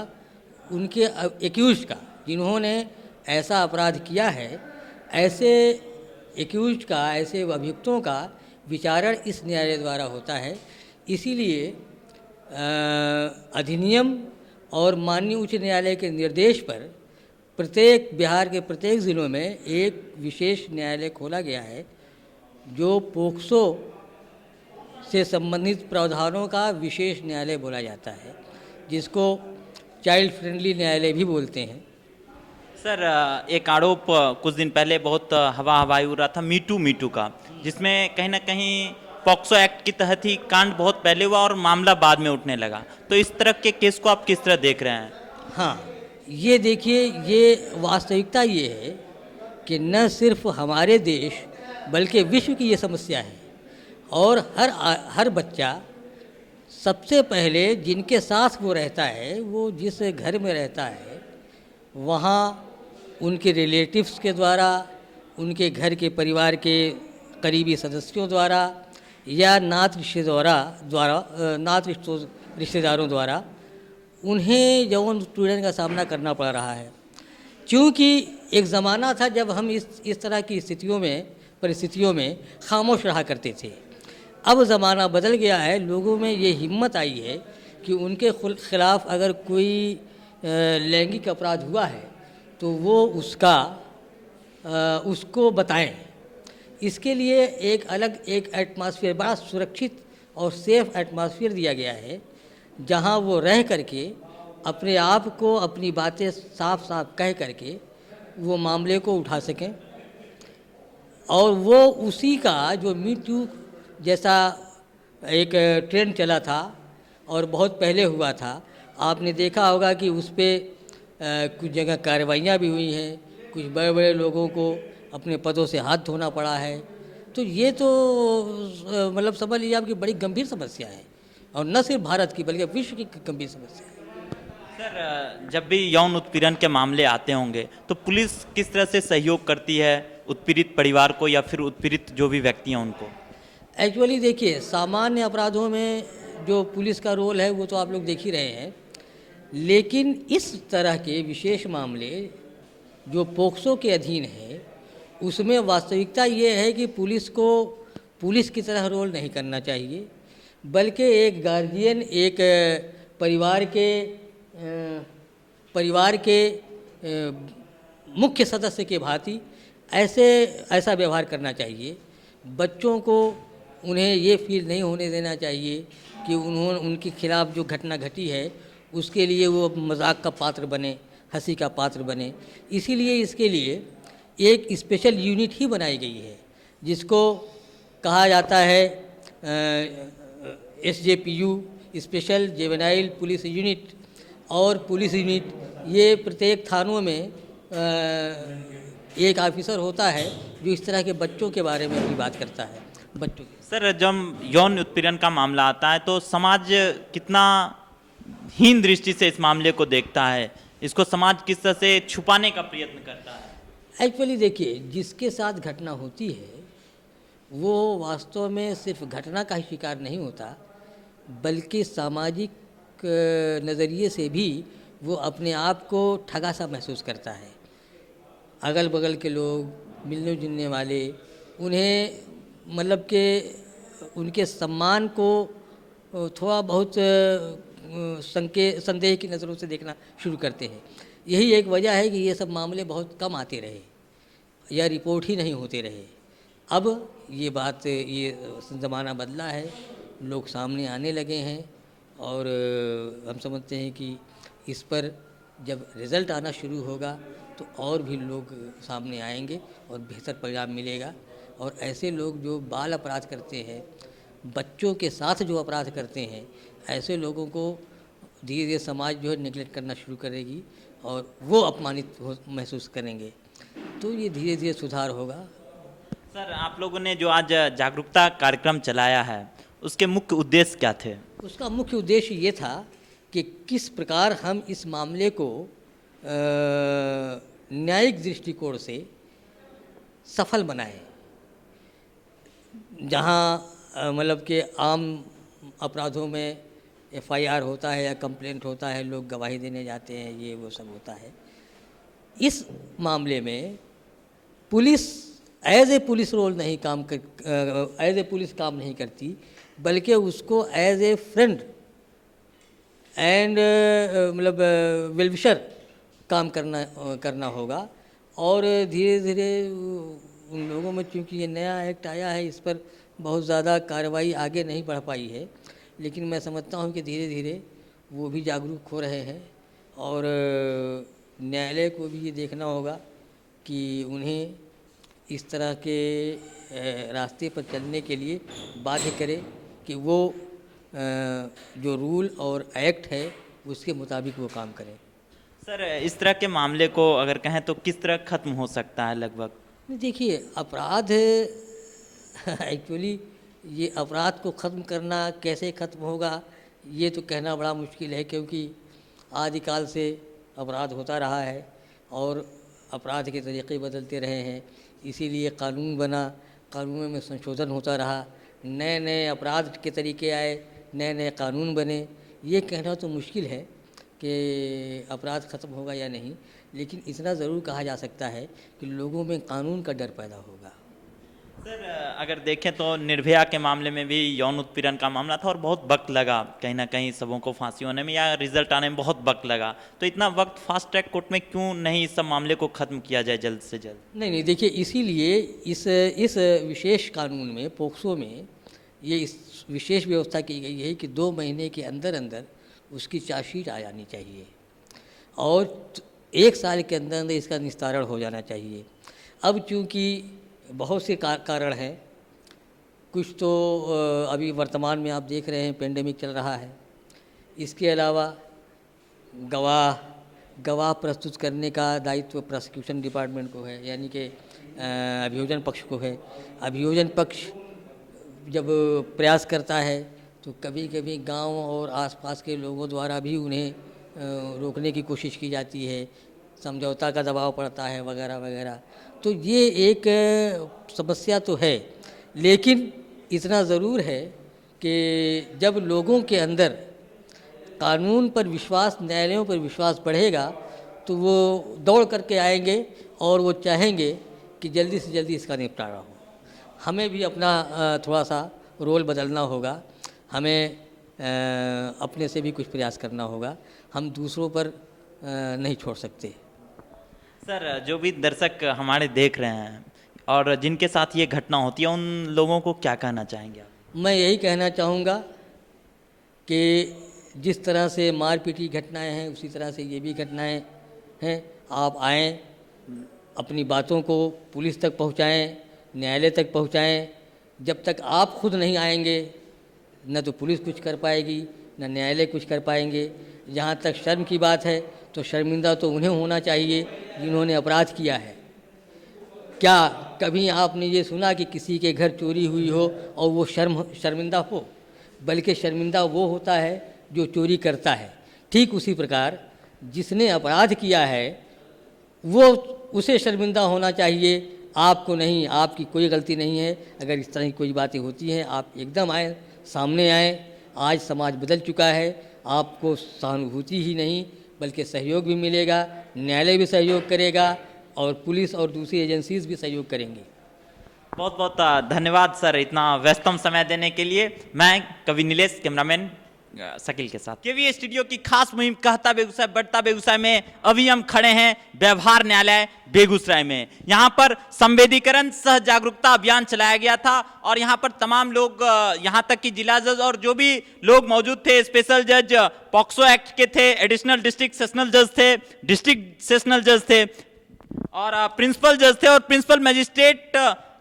उनके एक्यूज का, जिन्होंने ऐसा अपराध किया है, ऐसे एक्यूज का, ऐसे अभियुक्तों का विचारण इस न्यायालय द्वारा होता है। इसीलिए अधिनियम और माननीय उच्च न्यायालय के निर्देश पर प्रत्येक बिहार के प्रत्येक ज़िलों में एक विशेष न्यायालय खोला गया है, जो पोक्सो से संबंधित प्रावधानों का विशेष न्यायालय बोला जाता है, जिसको चाइल्ड फ्रेंडली न्यायालय भी बोलते हैं। सर एक आरोप कुछ दिन पहले बहुत हवाई हो रहा था मीटू का, जिसमें कहीं ना कहीं पॉक्सो एक्ट के तहत ही कांड बहुत पहले हुआ और मामला बाद में उठने लगा, तो इस तरह के केस को आप किस तरह देख रहे हैं? हाँ, ये देखिए, ये वास्तविकता ये है कि न सिर्फ हमारे देश बल्कि विश्व की ये समस्या है, और हर बच्चा सबसे पहले जिनके साथ वो रहता है, वो जिस घर में रहता है, वहाँ उनके रिलेटिव्स के द्वारा, उनके घर के परिवार के करीबी सदस्यों द्वारा या नात रिश्तेदारों द्वारा उन्हें यौन उत्पीड़न का सामना करना पड़ रहा है। क्योंकि एक ज़माना था जब हम इस तरह की परिस्थितियों में खामोश रहा करते थे। अब ज़माना बदल गया है, लोगों में ये हिम्मत आई है कि उनके खिलाफ़ अगर कोई लैंगिक अपराध हुआ है तो वो उसको बताएं। इसके लिए एक अलग एक एटमॉस्फेयर, बड़ा सुरक्षित और सेफ एटमॉस्फेयर दिया गया है, जहां वो रह करके अपने आप को अपनी बातें साफ साफ कह करके वो मामले को उठा सकें, और वो उसी का जो मी टू जैसा एक ट्रेंड चला था और बहुत पहले हुआ था, आपने देखा होगा कि उस पर कुछ जगह कार्रवाइयाँ भी हुई हैं, कुछ बड़े बड़े लोगों को अपने पदों से हाथ धोना पड़ा है। तो ये तो मतलब समझ लीजिए आपकी बड़ी गंभीर समस्या है, और न सिर्फ भारत की बल्कि विश्व की गंभीर समस्या है। सर, जब भी यौन उत्पीड़न के मामले आते होंगे तो पुलिस किस तरह से सहयोग करती है उत्पीड़ित परिवार को या फिर उत्पीड़ित जो भी व्यक्ति हैं उनको? एक्चुअली देखिए, सामान्य अपराधों में जो पुलिस का रोल है वो तो आप लोग देख ही रहे हैं, लेकिन इस तरह के विशेष मामले जो पोक्सो के अधीन है उसमें वास्तविकता ये है कि पुलिस को पुलिस की तरह रोल नहीं करना चाहिए, बल्कि एक गार्जियन, एक परिवार के मुख्य सदस्य के भांति ऐसा व्यवहार करना चाहिए। बच्चों को उन्हें ये फील नहीं होने देना चाहिए कि उनके खिलाफ जो घटना घटी है उसके लिए वो मजाक का पात्र बने, हंसी का पात्र बने। इसीलिए इसके लिए एक स्पेशल यूनिट ही बनाई गई है जिसको कहा जाता है SJPU, special juvenile police unit. और पुलिस यूनिट ये प्रत्येक थानों में एक ऑफिसर होता है जो इस तरह के बच्चों के बारे में भी बात करता है, बच्चों के। सर, जब यौन उत्पीड़न का मामला आता है तो समाज कितना हीन दृष्टि से इस मामले को देखता है, इसको समाज किस तरह से छुपाने का प्रयत्न करता है? एक्चुअली देखिए, जिसके साथ घटना होती है वो वास्तव में सिर्फ घटना का ही शिकार नहीं होता, बल्कि सामाजिक नज़रिए से भी वो अपने आप को ठगा सा महसूस करता है। अगल बगल के लोग, मिलने जुलने वाले, उन्हें मतलब कि उनके सम्मान को थोड़ा बहुत संदेह की नज़रों से देखना शुरू करते हैं। यही एक वजह है कि ये सब मामले बहुत कम आते रहे या रिपोर्ट ही नहीं होते रहे। अब ये बात, ये ज़माना बदला है, लोग सामने आने लगे हैं, और हम समझते हैं कि इस पर जब रिज़ल्ट आना शुरू होगा तो और भी लोग सामने आएंगे और बेहतर परिणाम मिलेगा। और ऐसे लोग जो बाल अपराध करते हैं, बच्चों के साथ जो अपराध करते हैं, ऐसे लोगों को धीरे धीरे समाज जो है निगलेक्ट करना शुरू करेगी और वो अपमानित महसूस करेंगे, तो ये धीरे धीरे सुधार होगा। सर, आप लोगों ने जो आज जागरूकता कार्यक्रम चलाया है उसके मुख्य उद्देश्य क्या थे? उसका मुख्य उद्देश्य ये था कि किस प्रकार हम इस मामले को न्यायिक दृष्टिकोण से सफल बनाएं। जहाँ मतलब कि आम अपराधों में FIR होता है या कंप्लेंट होता है, लोग गवाही देने जाते हैं, ये वो सब होता है। इस मामले में police as a police role नहीं काम करती, बल्कि उसको एज ए फ्रेंड एंड मतलब वेलविशर काम करना होगा। और धीरे धीरे उन लोगों में, चूँकि ये नया एक्ट आया है, इस पर बहुत ज़्यादा कार्रवाई आगे नहीं बढ़ पाई है, लेकिन मैं समझता हूँ कि धीरे धीरे वो भी जागरूक हो रहे हैं। और न्यायालय को भी ये देखना होगा कि उन्हें इस तरह के रास्ते पर चलने के लिए बाध्य करे कि वो जो रूल और एक्ट है उसके मुताबिक वो काम करें। सर, इस तरह के मामले को अगर कहें तो किस तरह खत्म हो सकता है लगभग? देखिए, अपराध एक्चुअली ये अपराध को ख़त्म करना कैसे ख़त्म होगा ये तो कहना बड़ा मुश्किल है, क्योंकि आदिकाल से अपराध होता रहा है और अपराध के तरीक़े बदलते रहे हैं। इसीलिए कानून बना, कानूनों में संशोधन होता रहा, नए नए अपराध के तरीके आए, नए नए कानून बने। ये कहना तो मुश्किल है कि अपराध ख़त्म होगा या नहीं, लेकिन इतना ज़रूर कहा जा सकता है कि लोगों में कानून का डर पैदा होगा। सर, अगर देखें तो निर्भया के मामले में भी यौन उत्पीड़न का मामला था और बहुत वक्त लगा कहीं ना कहीं सबों को फांसी होने में या रिजल्ट आने में बहुत वक्त लगा, तो इतना वक्त फास्ट ट्रैक कोर्ट में क्यों नहीं इस सब मामले को ख़त्म किया जाए जल्द से जल्द? नहीं, देखिए, इसीलिए इस विशेष कानून में, पोक्सो में, ये इस विशेष व्यवस्था की गई है कि 2 महीने के अंदर अंदर उसकी चार्जशीट आ जानी चाहिए। और 1 साल के अंदर अंदर इसका निस्तारण हो जाना चाहिए। अब चूँकि बहुत से कारण हैं, कुछ तो अभी वर्तमान में आप देख रहे हैं पेंडेमिक चल रहा है, इसके अलावा गवाह प्रस्तुत करने का दायित्व प्रोसिक्यूशन डिपार्टमेंट को है, यानी कि अभियोजन पक्ष को है। अभियोजन पक्ष जब प्रयास करता है तो कभी कभी गांव और आसपास के लोगों द्वारा भी उन्हें रोकने की कोशिश की जाती है, समझौता का दबाव पड़ता है वगैरह वगैरह। तो ये एक समस्या तो है, लेकिन इतना ज़रूर है कि जब लोगों के अंदर कानून पर विश्वास, न्यायालयों पर विश्वास बढ़ेगा तो वो दौड़ करके आएंगे और वो चाहेंगे कि जल्दी से जल्दी इसका निपटारा हो। हमें भी अपना थोड़ा सा रोल बदलना होगा, हमें अपने से भी कुछ प्रयास करना होगा, हम दूसरों पर नहीं छोड़ सकते। सर, जो भी दर्शक हमारे देख रहे हैं और जिनके साथ ये घटना होती है, उन लोगों को क्या कहना चाहेंगे आप? मैं यही कहना चाहूँगा कि जिस तरह से मारपीट की घटनाएं हैं उसी तरह से ये भी घटनाएं हैं। आप आएँ, अपनी बातों को पुलिस तक पहुँचाएँ, न्यायालय तक पहुँचाएँ। जब तक आप खुद नहीं आएंगे न तो पुलिस कुछ कर पाएगी, न न्यायालय कुछ कर पाएंगे। जहाँ तक शर्म की बात है तो शर्मिंदा तो उन्हें होना चाहिए जिन्होंने अपराध किया है। क्या कभी आपने ये सुना कि किसी के घर चोरी हुई हो और वो शर्मिंदा हो? बल्कि शर्मिंदा वो होता है जो चोरी करता है। ठीक उसी प्रकार जिसने अपराध किया है वो उसे शर्मिंदा होना चाहिए, आपको नहीं। आपकी कोई गलती नहीं है। अगर इस तरह की कोई बातें होती हैं, आप एकदम आएँ, सामने आएँ। आज समाज बदल चुका है, आपको सहानुभूति ही नहीं बल्कि सहयोग भी मिलेगा, न्यायालय भी सहयोग करेगा और पुलिस और दूसरी एजेंसीज भी सहयोग करेंगी। बहुत बहुत धन्यवाद सर, इतना व्यस्तम समय देने के लिए। मैं कवि नीलेश, कैमरामैन शकील के साथ। केवी स्टूडियो की खास मुहिम कहता बेगूसराय बढ़ता बेगूसराय में अभी हम खड़े हैं व्यवहार न्यायालय बेगूसराय में। यहाँ पर संवेदीकरण सह जागरूकता अभियान चलाया गया था और यहाँ पर तमाम लोग, यहाँ तक कि जिला जज और जो भी लोग मौजूद थे, स्पेशल जज पॉक्सो एक्ट के थे, एडिशनल डिस्ट्रिक्ट सेशनल जज थे, डिस्ट्रिक्ट सेशनल जज थे और प्रिंसिपल जज थे और प्रिंसिपल मजिस्ट्रेट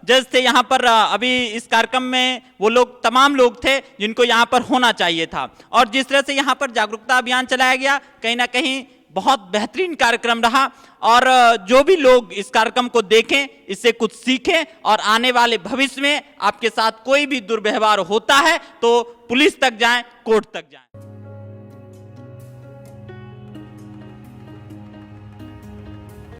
जज थे। यहाँ पर अभी इस कार्यक्रम में वो लोग, तमाम लोग थे जिनको यहाँ पर होना चाहिए था। और जिस तरह से यहाँ पर जागरूकता अभियान चलाया गया, कहीं ना कहीं बहुत बेहतरीन कार्यक्रम रहा और जो भी लोग इस कार्यक्रम को देखें, इससे कुछ सीखें और आने वाले भविष्य में आपके साथ कोई भी दुर्व्यवहार होता है तो पुलिस तक जाएं, कोर्ट तक जाएं।